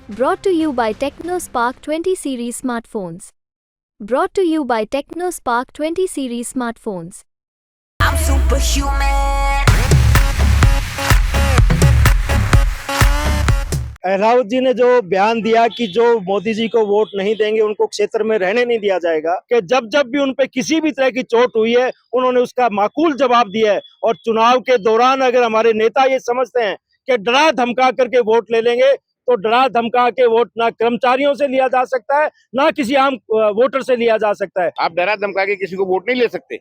Brought to you by TechnoSpark 20 series smartphones. Brought to you by TechnoSpark 20 series smartphones. I'm superhuman. Raut जी ने जो बयान दिया कि जो मोदी जी को वोट नहीं देंगे उनको क्षेत्र में रहने नहीं दिया जाएगा, कि जब जब भी उन पे किसी भी तरह की चोट हुई है उन्होंने उसका माकूल जवाब दिया है। और चुनाव के दौरान अगर हमारे नेता ये समझते हैं कि डरा धमका करके वोट ले लेंगे, तो डरा धमका के वोट ना कर्मचारियों से लिया जा सकता है, ना किसी आम वोटर से लिया जा सकता है। आप डरा धमका के किसी को वोट नहीं ले सकते।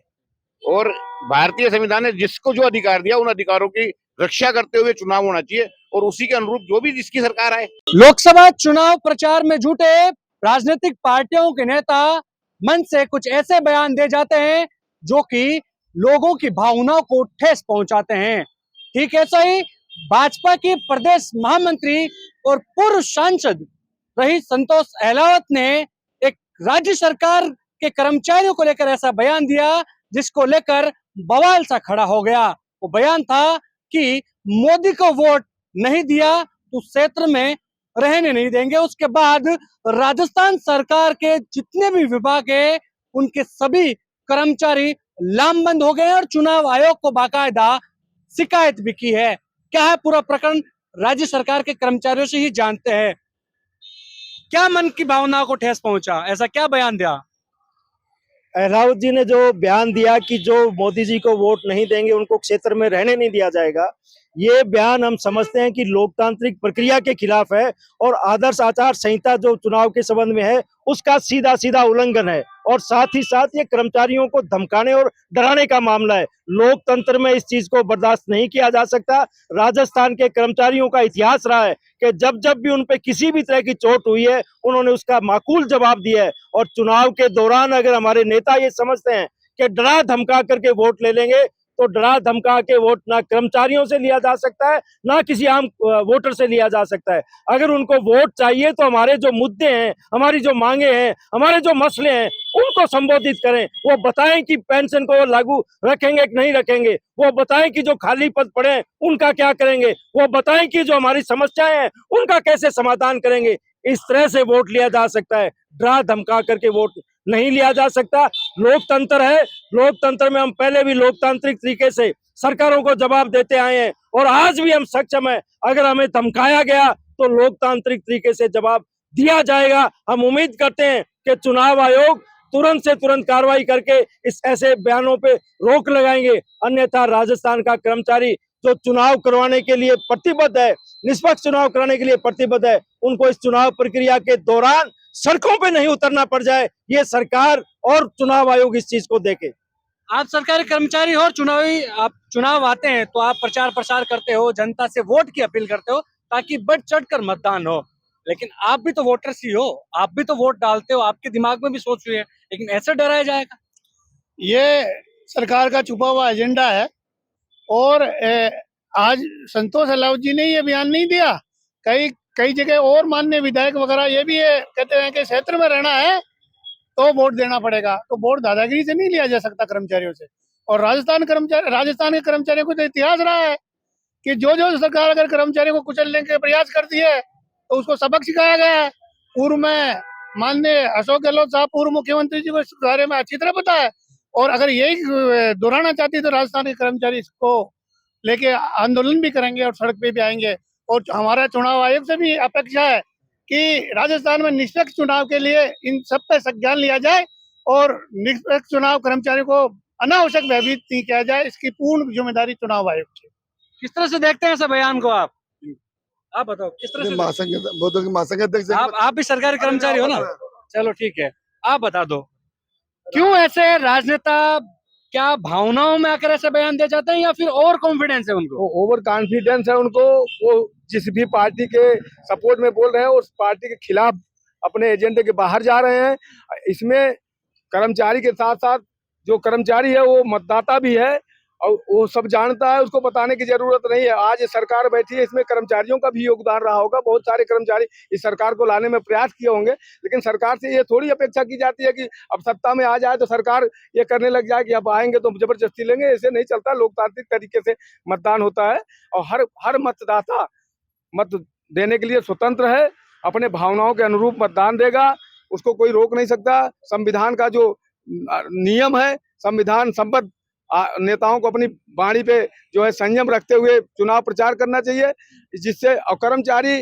और भारतीय संविधान ने जिसको जो अधिकार दिया उन अधिकारों की रक्षा करते हुए चुनाव होना चाहिए और उसी के अनुरूप जो भी जिसकी सरकार आए। लोकसभा चुनाव प्रचार में जुटे राजनीतिक पार्टियों के नेता मन से कुछ ऐसे बयान दे जाते हैं जो कि लोगों की भावनाओं को ठेस पहुंचाते हैं। ठीक ऐसा ही भाजपा की प्रदेश महामंत्री और पूर्व सांसद रही संतोष अहलावत ने एक राज्य सरकार के कर्मचारियों को लेकर ऐसा बयान दिया जिसको लेकर बवाल सा खड़ा हो गया। वो बयान था कि मोदी को वोट नहीं दिया तो क्षेत्र में रहने नहीं देंगे। उसके बाद राजस्थान सरकार के जितने भी विभाग है उनके सभी कर्मचारी लामबंद हो गए और चुनाव आयोग को बाकायदा शिकायत भी की है। क्या है पूरा प्रकरण, राज्य सरकार के कर्मचारियों से ही जानते हैं। क्या मन की भावनाओं को ठेस पहुंचा, ऐसा क्या बयान दिया? राउत जी ने जो बयान दिया कि जो मोदी जी को वोट नहीं देंगे उनको क्षेत्र में रहने नहीं दिया जाएगा, ये बयान हम समझते हैं कि लोकतांत्रिक प्रक्रिया के खिलाफ है और आदर्श आचार संहिता जो चुनाव के संबंध में है उसका सीधा सीधा उल्लंघन है। और साथ ही साथ ये कर्मचारियों को धमकाने और डराने का मामला है। लोकतंत्र में इस चीज को बर्दाश्त नहीं किया जा सकता। राजस्थान के कर्मचारियों का इतिहास रहा है कि जब जब भी उन पे किसी भी तरह की चोट हुई है उन्होंने उसका माकूल जवाब दिया है। और चुनाव के दौरान अगर हमारे नेता ये समझते हैं कि डरा धमका करके वोट ले लेंगे, तो डरा धमका के वोट ना कर्मचारियों से लिया जा सकता है, ना किसी आम वोटर से लिया जा सकता है। अगर उनको वोट चाहिए तो हमारे जो मुद्दे हैं, हमारी जो मांगे हैं, हमारे जो मसले हैं उनको संबोधित करें। वो बताएं कि पेंशन को लागू रखेंगे कि नहीं रखेंगे, वो बताएं कि जो खाली पद पड़े हैं उनका क्या करेंगे, वो बताएं कि जो हमारी समस्याएं हैं उनका कैसे समाधान करेंगे। इस तरह से वोट लिया जा सकता है, डरा धमका करके वोट नहीं लिया जा सकता। लोकतंत्र है, लोकतंत्र में हम पहले भी लोकतांत्रिक तरीके से सरकारों को जवाब देते आए हैं और आज भी हम सक्षम है। अगर हमें धमकाया गया तो लोकतांत्रिक तरीके से जवाब दिया जाएगा। हम उम्मीद करते हैं कि चुनाव आयोग तुरंत से तुरंत कार्रवाई करके इस ऐसे बयानों पे रोक लगाएंगे, अन्यथा राजस्थान का कर्मचारी जो चुनाव करवाने के लिए प्रतिबद्ध है, निष्पक्ष चुनाव कराने के लिए प्रतिबद्ध है, उनको इस चुनाव प्रक्रिया के दौरान सड़कों पे नहीं उतरना पड़ जाए, ये सरकार और चुनाव आयोग इस चीज को देखे। आप सरकारी कर्मचारी हो और आप चुनाव आते हैं तो आप प्रचार प्रसार करते हो, जनता से वोट की अपील करते हो ताकि बढ़ चढ़कर मतदान हो। लेकिन आप भी तो वोटर्स ही हो, आप भी तो वोट डालते हो, आपके दिमाग में भी सोच हुई है, लेकिन ऐसे डराया जाएगा? ये सरकार का छुपा हुआ एजेंडा है। और आज संतोष अहलावत जी ने ये बयान नहीं दिया, कई कई जगह और माननीय विधायक वगैरह ये भी कहते हैं कि क्षेत्र में रहना है तो वोट देना पड़ेगा। तो वोट दादागिरी से नहीं लिया जा सकता कर्मचारियों से। और राजस्थान के कर्मचारियों को तो इतिहास रहा है कि जो जो सरकार अगर कर्मचारियों को कुचलने के प्रयास करती है तो उसको सबक सिखाया गया है। पूर्व में माननीय अशोक गहलोत साहब पूर्व मुख्यमंत्री जी को इस बारे में अच्छी तरह पता है। और अगर यही दोहराना चाहती है तो राजस्थान के कर्मचारी इसको लेके आंदोलन भी करेंगे और सड़क पे भी आएंगे। और हमारा चुनाव आयोग से भी अपेक्षा है कि राजस्थान में निष्पक्ष चुनाव के लिए इन सब पे संज्ञान लिया जाए और निष्पक्ष चुनाव कर्मचारियों को अनावश्यक भयभीत नहीं किया जाए, इसकी पूर्ण जिम्मेदारी चुनाव आयोग की। किस तरह से देखते हैं ऐसे बयान को आप बताओ किस तरह से? महासंघ आप भी सरकारी कर्मचारी हो ना? चलो ठीक है, आप बता दो क्यों ऐसे राजनेता, क्या भावनाओं में आकर ऐसे बयान दे जाते हैं या फिर ओवर कॉन्फिडेंस है उनको? ओवर कॉन्फिडेंस है उनको। वो जिस भी पार्टी के सपोर्ट में बोल रहे हैं उस पार्टी के खिलाफ अपने एजेंडे के बाहर जा रहे हैं। इसमें कर्मचारी के साथ साथ जो कर्मचारी है वो मतदाता भी है और वो सब जानता है, उसको बताने की जरूरत नहीं है। आज ये सरकार बैठी है, इसमें कर्मचारियों का भी योगदान रहा होगा। बहुत सारे कर्मचारी इस सरकार को लाने में प्रयास किए होंगे, लेकिन सरकार से ये थोड़ी अपेक्षा की जाती है कि अब सत्ता में आ जाए तो सरकार ये करने लग जाए कि अब आएंगे तो जबरदस्ती लेंगे। ऐसे नहीं चलता, लोकतांत्रिक तरीके से मतदान होता है और हर मतदाता मत देने के लिए स्वतंत्र है। अपने भावनाओं के अनुरूप मतदान देगा, उसको कोई रोक नहीं सकता। संविधान का जो नियम है, संविधान संबद्ध नेताओं को अपनी वाणी पे जो है संयम रखते हुए चुनाव प्रचार करना चाहिए, जिससे कर्मचारी,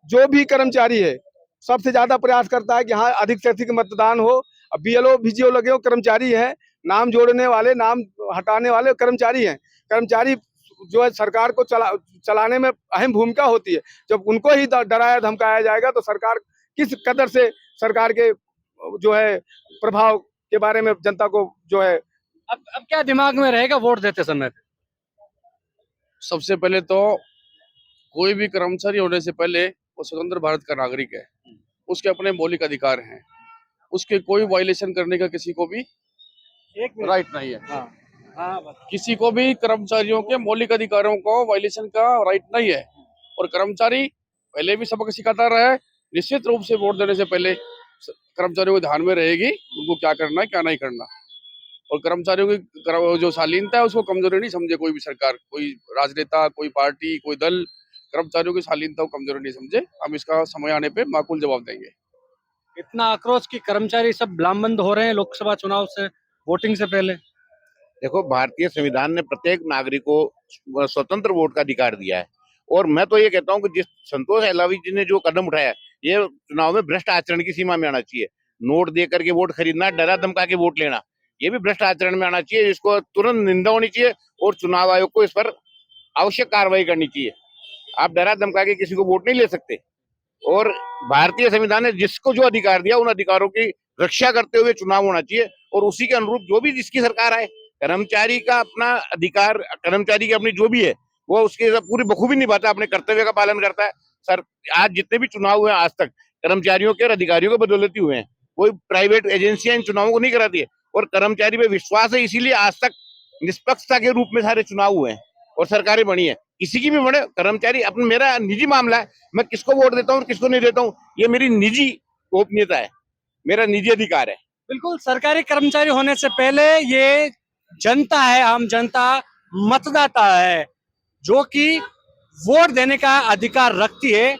जो भी कर्मचारी है, सबसे ज्यादा प्रयास करता है कि हाँ अधिक से अधिक मतदान हो। अब बीएलओ बीजीओ लगे हो कर्मचारी हैं, नाम जोड़ने वाले, नाम हटाने वाले कर्मचारी हैं। कर्मचारी जो है सरकार को चलाने में अहम भूमिका होती है। जब उनको ही डराया धमकाया जाएगा तो सरकार किस कदर से सरकार के जो है प्रभाव के बारे में जनता को जो है अब क्या दिमाग में रहेगा वोट देते समय? सबसे पहले तो कोई भी कर्मचारी होने से पहले वो स्वतंत्र भारत का नागरिक है, उसके अपने मौलिक अधिकार हैं, उसके कोई वायलेशन करने का किसी को भी राइट नहीं है। किसी को भी कर्मचारियों के मौलिक अधिकारों को वायलेशन का राइट नहीं है। और कर्मचारी पहले भी सबक सिखाता रहा है, निश्चित रूप से वोट देने से पहले कर्मचारियों को ध्यान में रहेगी उनको क्या करना है क्या नहीं करना। और कर्मचारियों की जो शालीनता है उसको कमजोरी नहीं समझे कोई भी सरकार, कोई राजनेता, कोई पार्टी, कोई दल कर्मचारियों की शालीनता को कमजोरी नहीं समझे। हम इसका समय आने पे माकूल जवाब देंगे। इतना आक्रोश की कर्मचारी सब लामबंद हो रहे हैं लोकसभा चुनाव से, वोटिंग से पहले। देखो, भारतीय संविधान ने प्रत्येक नागरिक को स्वतंत्र वोट का अधिकार दिया है। और मैं तो ये कहता हूँ कि जिस संतोष अहलावत जी ने जो कदम उठाया, ये चुनाव में भ्रष्ट आचरण की सीमा में आना चाहिए। नोट दे करके वोट खरीदना, डरा धमका के वोट लेना, ये भी भ्रष्ट आचरण में आना चाहिए, जिसको तुरंत निंदा होनी चाहिए और चुनाव आयोग को इस पर आवश्यक कार्रवाई करनी चाहिए। आप डरा धमका के किसी को वोट नहीं ले सकते। और भारतीय संविधान ने जिसको जो अधिकार दिया, उन अधिकारों की रक्षा करते हुए चुनाव होना चाहिए और उसी के अनुरूप जो भी जिसकी सरकार आए, कर्मचारी का अपना अधिकार, कर्मचारी की अपनी जो भी है वो उसके पूरी बखूबी निभाता है, अपने कर्तव्य का पालन करता है। सर, आज जितने भी चुनाव हुए आज तक कर्मचारियों के और अधिकारियों के बदौलती हुए हैं, कोई प्राइवेट एजेंसियां इन चुनावों को नहीं कराती है। और कर्मचारी पे विश्वास है, इसीलिए आज तक निष्पक्षता के रूप में सारे चुनाव हुए हैं और सरकारें बनी है। किसी की भी बने, कर्मचारी अपना, मेरा निजी मामला है, मैं किसको वोट देता हूँ किसको नहीं देता हूँ, ये मेरी निजी गोपनीयता है, मेरा निजी अधिकार है। बिल्कुल, सरकारी कर्मचारी होने से पहले ये जनता है, आम जनता, मतदाता है, जो कि वोट देने का अधिकार रखती है।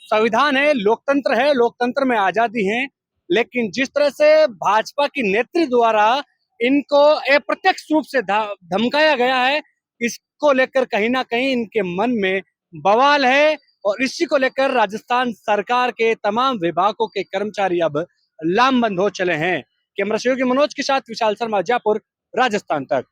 संविधान है, लोकतंत्र है, लोकतंत्र में आजादी है। लेकिन जिस तरह से भाजपा की नेत्री द्वारा इनको अप्रत्यक्ष रूप से धमकाया गया है, इसको लेकर कहीं ना कहीं इनके मन में बवाल है। और इसी को लेकर राजस्थान सरकार के तमाम विभागों के कर्मचारी अब लामबंद हो चले हैं। कैमरा सहयोगी मनोज के साथ विशाल शर्मा, जयपुर, राजस्थान तक।